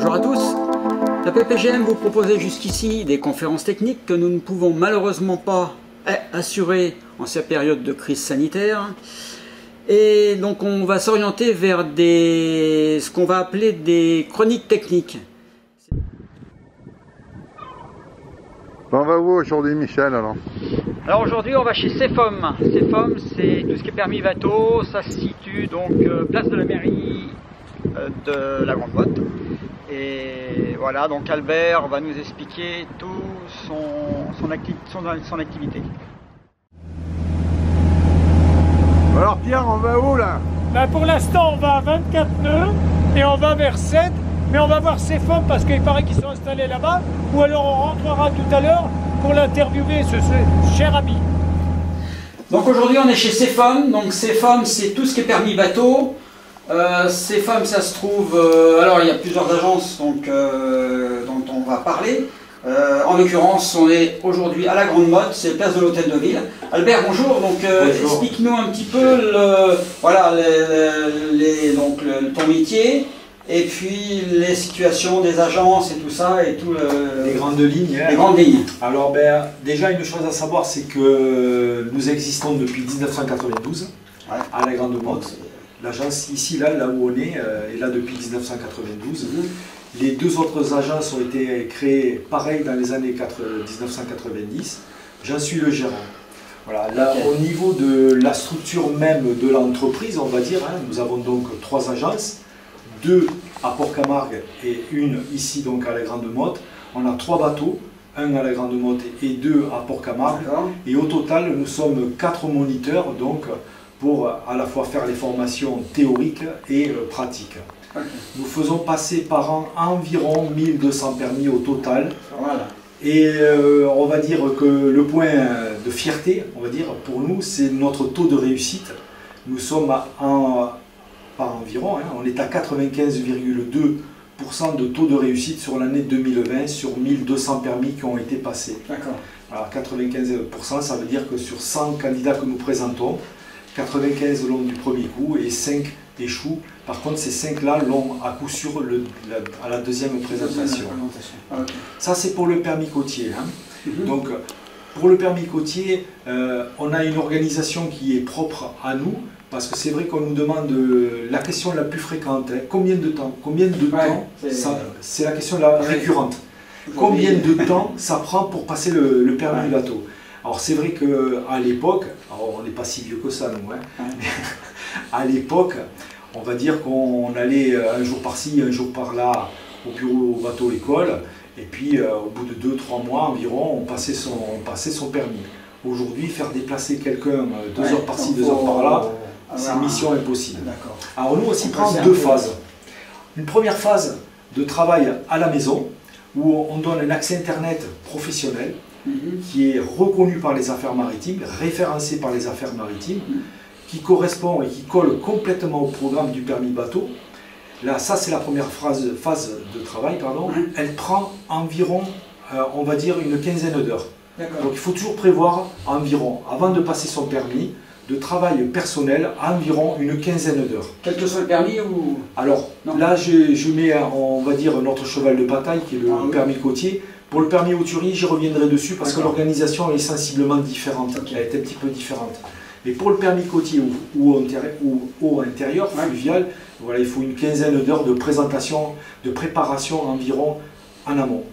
Bonjour à tous. La PPGM vous proposait jusqu'ici des conférences techniques que nous ne pouvons malheureusement pas assurer en cette période de crise sanitaire. Et donc on va s'orienter vers ce qu'on va appeler des chroniques techniques. On va où aujourd'hui, Michel, alors? Alors aujourd'hui on va chez CEFOM. CEFOM, c'est tout ce qui est permis bateau. Ça se situe donc place de la mairie de la Grande Motte. Et voilà, donc Albert va nous expliquer tout son activité. Alors Pierre, on va où là? Ben pour l'instant on va à 24 nœuds et on va vers 7, mais on va voir CEFOM parce qu'il paraît qu'ils sont installés là-bas, ou alors on rentrera tout à l'heure pour l'interviewer, ce cher ami. Donc aujourd'hui on est chez CEFOM. Donc CEFOM, c'est tout ce qui est permis bateau. CEFOM, ça se trouve, alors il y a plusieurs agences dont on va parler. En l'occurrence, on est aujourd'hui à la Grande Motte, c'est place de l'Hôtel de Ville. Albert, bonjour. Donc explique-nous un petit peu ton métier et puis les situations des agences et tout ça et tout les grandes lignes. Les grandes lignes. Alors déjà une chose à savoir, c'est que nous existons depuis 1992 à la Grande Motte. L'agence ici, là où on est là depuis 1992. Les deux autres agences ont été créées pareil dans les années 1990. J'en suis le gérant. Voilà, là, au niveau de la structure même de l'entreprise, on va dire, nous avons donc 3 agences, 2 à Port-Camargue et une ici donc à la Grande Motte. On a 3 bateaux, 1 à la Grande Motte et 2 à Port-Camargue. Et au total, nous sommes 4 moniteurs donc, pour à la fois faire les formations théoriques et pratiques. Nous faisons passer par an environ 1200 permis au total. Voilà. Et on va dire que le point de fierté, on va dire, pour nous, c'est notre taux de réussite. Nous sommes pas environ, on est à 95,2% de taux de réussite sur l'année 2020 sur 1200 permis qui ont été passés. D'accord. Alors 95%, ça veut dire que sur 100 candidats que nous présentons, 95 l'ont du premier coup et 5 échouent. Par contre, ces 5-là l'ont à coup sûr à la deuxième présentation. Ça, c'est pour le permis côtier. Donc, pour le permis côtier, on a une organisation qui est propre à nous, parce que c'est vrai qu'on nous demande la question la plus fréquente. Combien de temps? C'est la question récurrente. Combien de temps ça prend pour passer le permis bateau? Alors c'est vrai qu'à l'époque, on n'est pas si vieux que ça nous, à l'époque, on va dire qu'on allait un jour par-ci, un jour par-là au bureau bateau école, et puis au bout de 2-3 mois environ, on passait son permis. Aujourd'hui, faire déplacer quelqu'un 2 heures par-ci, 2 heures par-là, c'est mission impossible. Alors nous, on s'y prend 2 phases. Une première phase de travail à la maison, où on donne un accès internet professionnel, qui est reconnu par les affaires maritimes, référencé par les affaires maritimes, qui correspond et qui colle complètement au programme du permis bateau. Là, ça c'est la première phase de travail, pardon. Elle prend environ, on va dire, une quinzaine d'heures. Donc il faut toujours prévoir environ, avant de passer son permis, de travail personnel, environ une quinzaine d'heures. Quel que soit le permis ou... Alors là, je mets, on va dire, notre cheval de bataille, qui est le permis côtier. Pour le permis hauturier, j'y reviendrai dessus parce que l'organisation est sensiblement différente, elle est un petit peu différente. Mais pour le permis côtier ou eau intérieure, fluvial, voilà, il faut une quinzaine d'heures de présentation, de préparation environ en amont.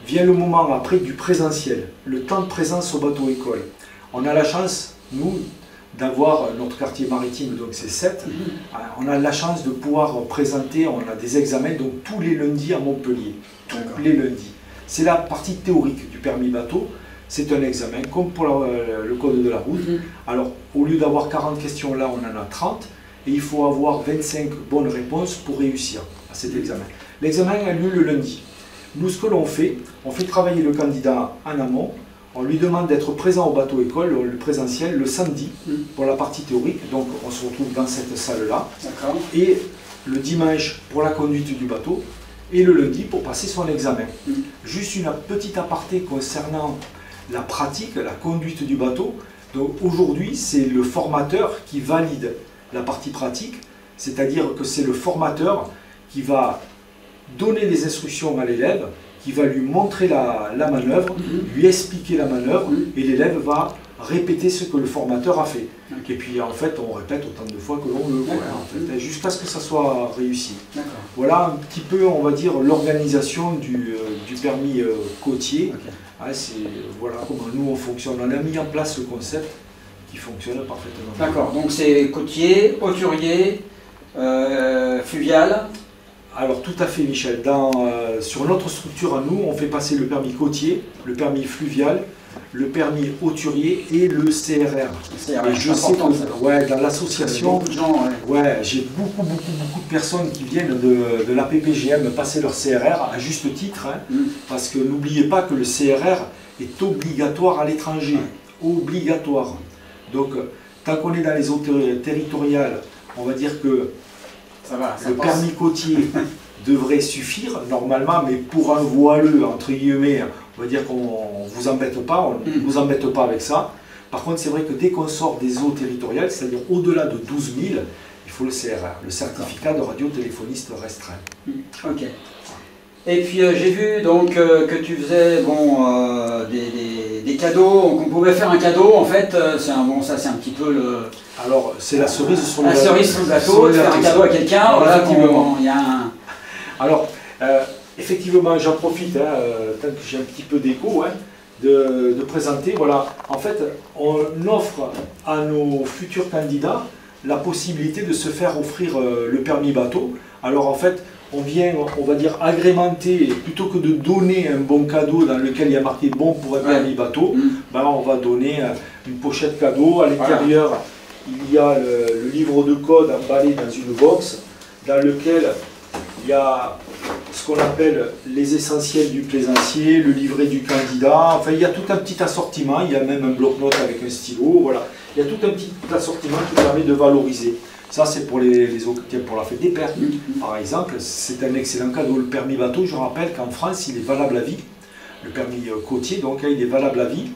Vient le moment après du présentiel, le temps de présence au bateau école. On a la chance, nous, d'avoir notre quartier maritime, donc c'est 7, on a la chance de pouvoir présenter, on a des examens donc tous les lundis à Montpellier, tous les lundis. C'est la partie théorique du permis bateau, c'est un examen comme pour le code de la route. Alors au lieu d'avoir 40 questions là, on en a 30 et il faut avoir 25 bonnes réponses pour réussir à cet examen. L'examen a lieu le lundi. Nous, ce que l'on fait, on fait travailler le candidat en amont, on lui demande d'être présent au bateau école, le présentiel, le samedi pour la partie théorique, donc on se retrouve dans cette salle-là, et le dimanche pour la conduite du bateau, et le lundi pour passer son examen. Juste une petite aparté concernant la pratique, la conduite du bateau. Donc aujourd'hui, c'est le formateur qui valide la partie pratique, c'est-à-dire que c'est le formateur qui va donner des instructions à l'élève, qui va lui montrer la manœuvre, lui expliquer la manœuvre, et l'élève va répéter ce que le formateur a fait. Et puis en fait, on répète autant de fois que l'on veut, jusqu'à ce que ça soit réussi. Voilà un petit peu, on va dire, l'organisation du permis côtier. Voilà comment nous on fonctionne. On a mis en place ce concept qui fonctionne parfaitement. D'accord, donc c'est côtier, hauturier, fluvial. Alors tout à fait, Michel. Sur notre structure à nous, on fait passer le permis côtier, le permis fluvial, le permis hauturier et le CRR. Et je sais que dans l'association, j'ai beaucoup de personnes qui viennent de la PPGM passer leur CRR à juste titre, parce que n'oubliez pas que le CRR est obligatoire à l'étranger, obligatoire. Donc tant qu'on est dans les eaux territoriales, on va dire que le permis côtier devrait suffire normalement, mais pour un voileux, entre guillemets, on va dire qu'on ne vous embête pas, on ne vous embête pas avec ça. Par contre, c'est vrai que dès qu'on sort des eaux territoriales, c'est-à-dire au-delà de 12 000, il faut le CRR, le certificat de radiotéléphoniste restreint. Ok. Et puis j'ai vu donc que tu faisais des cadeaux, qu'on pouvait faire un cadeau, en fait, ça c'est un petit peu le... Alors c'est la cerise sur le bateau. La cerise sur le bateau, de faire un cadeau à quelqu'un, voilà, effectivement. Alors, effectivement, j'en profite, tant que j'ai un petit peu d'écho, de présenter, voilà, en fait, on offre à nos futurs candidats la possibilité de se faire offrir le permis bateau. Alors en fait, on vient, on va dire, agrémenter, plutôt que de donner un bon cadeau dans lequel il y a marqué bon pour un permis bateau, on va donner une pochette cadeau. À l'intérieur, il y a le livre de code emballé dans une box, dans lequel il y a ce qu'on appelle les essentiels du plaisancier, le livret du candidat, enfin il y a tout un petit assortiment, il y a même un bloc-notes avec un stylo, voilà. Il y a tout un petit assortiment qui permet de valoriser. Ça c'est pour pour la fête des pères, par exemple, c'est un excellent cadeau. Le permis bateau, je rappelle qu'en France il est valable à vie, le permis côtier, donc il est valable à vie.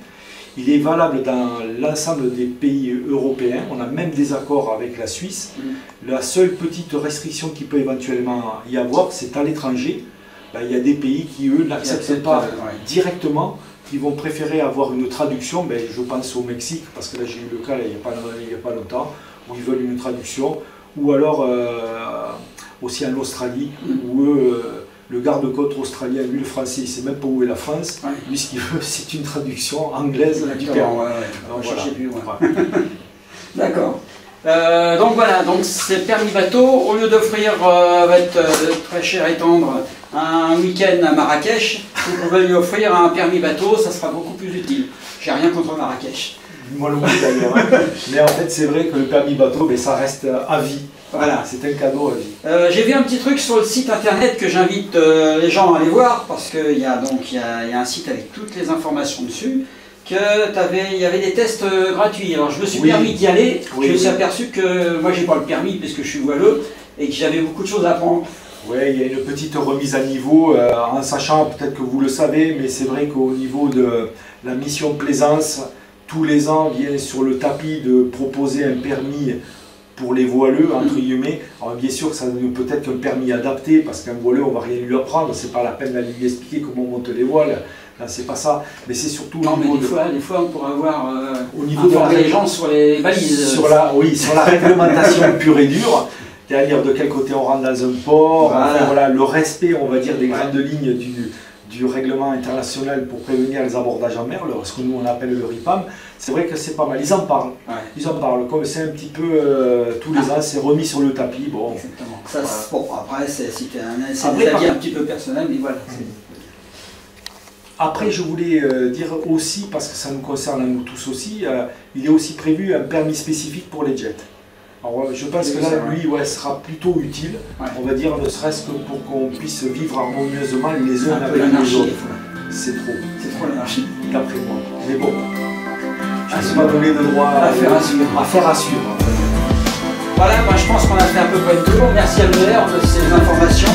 Il est valable dans l'ensemble des pays européens, on a même des accords avec la Suisse. La seule petite restriction qui peut éventuellement y avoir, c'est à l'étranger. Il y a des pays qui, eux, n'acceptent pas directement, qui vont préférer avoir une traduction. Je pense au Mexique, parce que là j'ai eu le cas il n'y a pas longtemps, où ils veulent une traduction, ou alors aussi en Australie, où eux, le garde-côte australien, lui le français, il ne sait même pas où est la France, lui ce qu'il veut c'est une traduction anglaise du permis. D'accord. Donc voilà, donc c'est permis bateau, au lieu d'offrir, va être très cher et tendre, un week-end à Marrakech, vous pouvez lui offrir un permis bateau, ça sera beaucoup plus utile. J'ai rien contre Marrakech. Moi non plus d'ailleurs, mais en fait c'est vrai que le permis bateau, ça reste à vie. Voilà, c'est un cadeau à vie. J'ai vu un petit truc sur le site internet que j'invite les gens à aller voir, parce qu'il y a un site avec toutes les informations dessus, il y avait des tests gratuits. Alors je me suis permis d'y aller, je me suis aperçu que moi j'ai pas le permis puisque je suis voileux, et que j'avais beaucoup de choses à apprendre. Oui, il y a une petite remise à niveau, en sachant, peut-être que vous le savez, mais c'est vrai qu'au niveau de la mission plaisance, tous les ans vient sur le tapis de proposer un permis pour les voileux, entre guillemets. Alors bien sûr, ça peut être qu'un permis adapté, parce qu'un voileux, on ne va rien lui apprendre, c'est pas la peine d'aller lui expliquer comment on monte les voiles, là c'est pas ça, mais c'est surtout au niveau des fois on pourrait avoir au niveau de les gens sur les balises. Sur la réglementation pure et dure, c'est-à-dire de quel côté on rentre dans un port, enfin, le respect, on va dire, des grandes lignes du règlement international pour prévenir les abordages en mer, ce que nous on appelle le RIPAM. C'est vrai que c'est pas mal, ils en parlent. Ils en parlent, comme c'est un petit peu tous les ans, c'est remis sur le tapis. Bon, exactement. Ça, bon, après, c'est des avis un petit peu personnel, mais voilà. Après, je voulais dire aussi, parce que ça nous concerne à nous tous aussi, il est aussi prévu un permis spécifique pour les jets. Alors, je pense que là, lui, sera plutôt utile, on va dire, ne serait-ce que pour qu'on puisse vivre harmonieusement les uns avec les autres. C'est trop l'anarchie, d'après moi. Mais bon, je ne suis pas donné de droit à faire à suivre. Voilà, je pense qu'on a fait à peu près le tour. Merci Albert de ces informations.